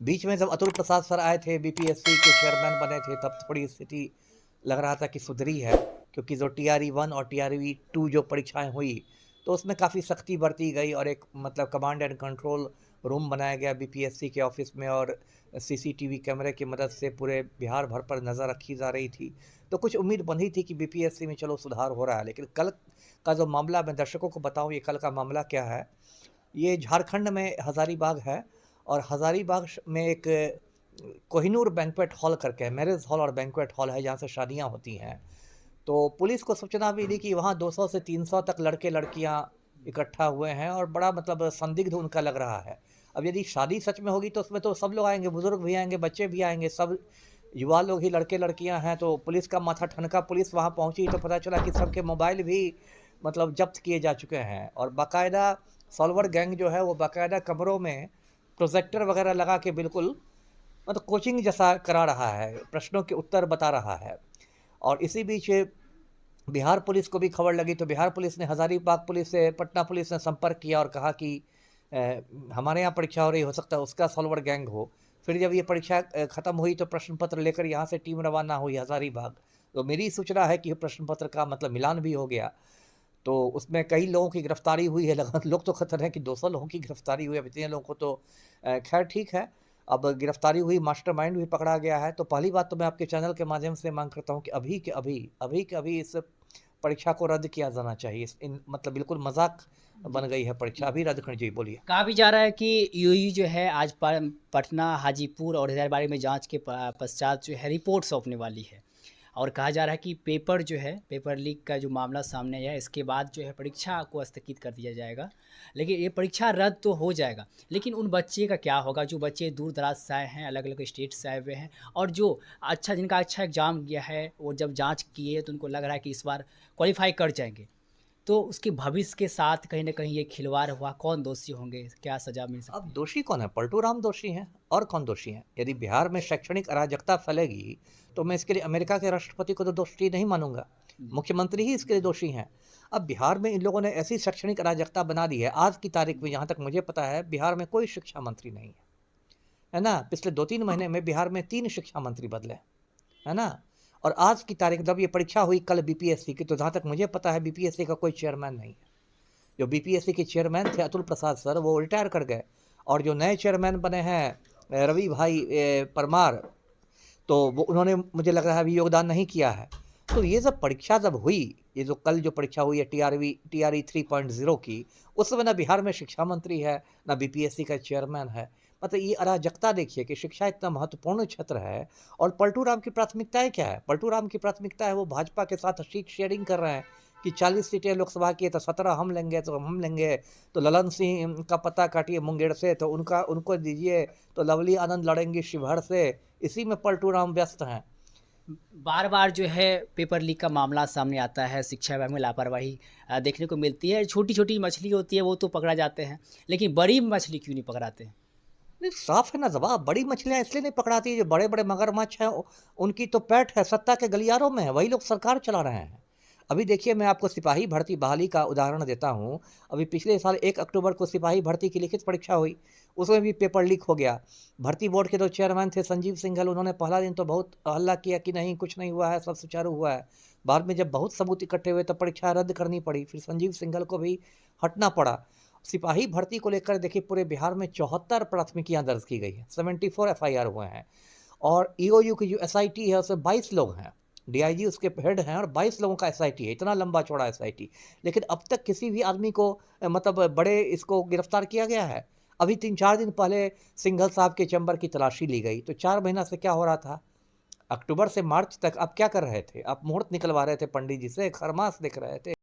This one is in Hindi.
बीच में जब अतुल प्रसाद सर आए थे, बीपीएससी के चेयरमैन बने थे, तब थोड़ी स्थिति लग रहा था कि सुधरी है, क्योंकि जो टीआरई 1 और टीआरई 2 जो परीक्षाएं हुई, तो उसमें काफ़ी सख्ती बरती गई और एक मतलब कमांड एंड कंट्रोल रूम बनाया गया बीपीएससी के ऑफिस में, और सीसीटीवी कैमरे की मदद से पूरे बिहार भर पर नज़र रखी जा रही थी। तो कुछ उम्मीद बंधी थी कि बीपीएससी में चलो सुधार हो रहा है। लेकिन कल का जो मामला, मैं दर्शकों को बताऊं ये कल का मामला क्या है। ये झारखंड में हज़ारीबाग है, और हज़ारीबाग में एक कोहिनूर बैंक्वेट हॉल करके है, मैरिज हॉल और बैंक्वेट हॉल है, जहाँ से शादियाँ होती हैं। तो पुलिस को सूचना मिली कि वहाँ 200 से 300 तक लड़के लड़कियाँ इकट्ठा हुए हैं, और बड़ा मतलब संदिग्ध उनका लग रहा है। अब यदि शादी सच में होगी तो उसमें तो सब लोग आएंगे, बुजुर्ग भी आएंगे, बच्चे भी आएंगे, सब युवा लोग ही लड़के लड़कियां हैं। तो पुलिस का माथा ठनका, पुलिस वहाँ पहुंची तो पता चला कि सबके मोबाइल भी मतलब जब्त किए जा चुके हैं, और बाकायदा सॉल्वर गैंग जो है वो बाकायदा कमरों में प्रोजेक्टर वगैरह लगा के बिल्कुल मतलब कोचिंग जैसा करा रहा है, प्रश्नों के उत्तर बता रहा है। और इसी बीच बिहार पुलिस को भी खबर लगी, तो बिहार पुलिस ने हज़ारीबाग पुलिस से, पटना पुलिस ने संपर्क किया और कहा कि हमारे यहाँ परीक्षा हो रही, हो सकता है उसका सॉल्वर गैंग हो। फिर जब ये परीक्षा ख़त्म हुई तो प्रश्न पत्र लेकर यहाँ से टीम रवाना हुई हज़ारीबाग। तो मेरी सूचना है कि प्रश्न पत्र का मतलब मिलान भी हो गया, तो उसमें कई लोगों की गिरफ्तारी हुई है। लोग तो खतर हैं कि 200 लोगों की गिरफ्तारी हुई है, अब इतने लोगों को तो खैर ठीक है। अब गिरफ्तारी हुई, मास्टरमाइंड भी पकड़ा गया है। तो पहली बात तो मैं आपके चैनल के माध्यम से मांग करता हूँ कि अभी के अभी इस परीक्षा को रद्द किया जाना चाहिए। इन मतलब बिल्कुल मजाक जी। बन गई है परीक्षा, अभी रद्द करनी चाहिए। बोलिए। कहा भी जा रहा है कि यूयू जो है आज पटना, हाजीपुर और हजारीबाग में जांच के पश्चात जो है रिपोर्ट सौंपने वाली है। और कहा जा रहा है कि पेपर जो है, पेपर लीक का जो मामला सामने आया है, इसके बाद जो है परीक्षा को स्थगित कर दिया जाएगा। लेकिन ये परीक्षा रद्द तो हो जाएगा, लेकिन उन बच्चे का क्या होगा जो बच्चे दूर दराज से आए हैं, अलग अलग स्टेट से आए हुए हैं, और जो जिनका अच्छा एग्जाम गया है, वो जब जांच किए तो उनको लग रहा है कि इस बार क्वालिफाई कर जाएंगे, तो उसके भविष्य के साथ कहीं न कहीं ये खिलवाड़ हुआ। कौन दोषी होंगे? क्या सज़ा मिल अब सकती है? दोषी कौन है? पलटू राम दोषी हैं, और कौन दोषी हैं? यदि बिहार में शैक्षणिक अराजकता फैलेगी, तो मैं इसके लिए अमेरिका के राष्ट्रपति को तो दोषी नहीं मानूंगा, जी। मुख्यमंत्री ही इसके लिए दोषी हैं। अब बिहार में इन लोगों ने ऐसी शैक्षणिक अराजकता बना दी है, आज की तारीख में जहाँ तक मुझे पता है बिहार में कोई शिक्षा मंत्री नहीं है ना? पिछले 2-3 महीने में बिहार में 3 शिक्षा मंत्री बदले, है ना? और आज की तारीख, जब ये परीक्षा हुई कल बीपीएससी की, तो जहाँ तक मुझे पता है बीपीएससी का कोई चेयरमैन नहीं है। जो बीपीएससी के चेयरमैन थे अतुल प्रसाद सर, वो रिटायर कर गए, और जो नए चेयरमैन बने हैं रवि भाई परमार, तो वो उन्होंने मुझे लग रहा है अभी योगदान नहीं किया है। तो ये जब परीक्षा जब हुई, ये जो कल जो परीक्षा हुई है टीआरई 3.0 की, उस समय ना बिहार में शिक्षा मंत्री है, ना बीपीएससी का चेयरमैन है। मतलब ये अराजकता देखिए कि शिक्षा इतना महत्वपूर्ण क्षेत्र है, और पलटू राम की प्राथमिकताएं क्या है? पलटू राम की प्राथमिकता है वो भाजपा के साथ सीट शेयरिंग कर रहे हैं कि 40 सीटें लोकसभा की है तो 17 हम लेंगे, तो हम लेंगे। तो ललन सिंह का पता काटिए मुंगेर से, तो उनका उनको दीजिए, तो लवली आनंद लड़ेंगी शिवहर से। इसी में पलटू राम व्यस्त हैं। बार-बार जो है पेपर लीक का मामला सामने आता है, शिक्षा विभाग में लापरवाही देखने को मिलती है। छोटी-छोटी मछली होती है वो तो पकड़ा जाते हैं, लेकिन बड़ी मछली क्यों नहीं पकड़ाते हैं? नहीं, साफ है ना जवाब, बड़ी मछलियां इसलिए नहीं पकड़ाती है, जो बड़े बड़े मगरमच्छ हैं उनकी तो पैठ है सत्ता के गलियारों में है, वही लोग सरकार चला रहे हैं। अभी देखिए, मैं आपको सिपाही भर्ती बहाली का उदाहरण देता हूँ। अभी पिछले साल 1 अक्टूबर को सिपाही भर्ती की लिखित परीक्षा हुई, उसमें भी पेपर लीक हो गया। भर्ती बोर्ड के जो चेयरमैन थे संजीव सिंघल, उन्होंने पहला दिन तो बहुत हल्ला किया कि नहीं कुछ नहीं हुआ है, सब सुचारू हुआ है। बाद में जब बहुत सबूत इकट्ठे हुए तो परीक्षा रद्द करनी पड़ी, फिर संजीव सिंघल को भी हटना पड़ा। सिपाही भर्ती को लेकर देखिए पूरे बिहार में 74 प्राथमिकियां दर्ज की गई है, 74 एफआईआर हुए हैं, और ईओयू की जो एसआईटी है उसमें 22 लोग हैं, डीआईजी उसके हेड हैं, और 22 लोगों का एसआईटी है, इतना लंबा चौड़ा एसआईटी। लेकिन अब तक किसी भी आदमी को मतलब बड़े इसको गिरफ्तार किया गया है? अभी 3-4 दिन पहले सिंघल साहब के चैम्बर की तलाशी ली गई। तो 4 महीना से क्या हो रहा था? अक्टूबर से मार्च तक आप क्या कर रहे थे? आप मुहूर्त निकलवा रहे थे पंडित जी से, खरमास देख रहे थे।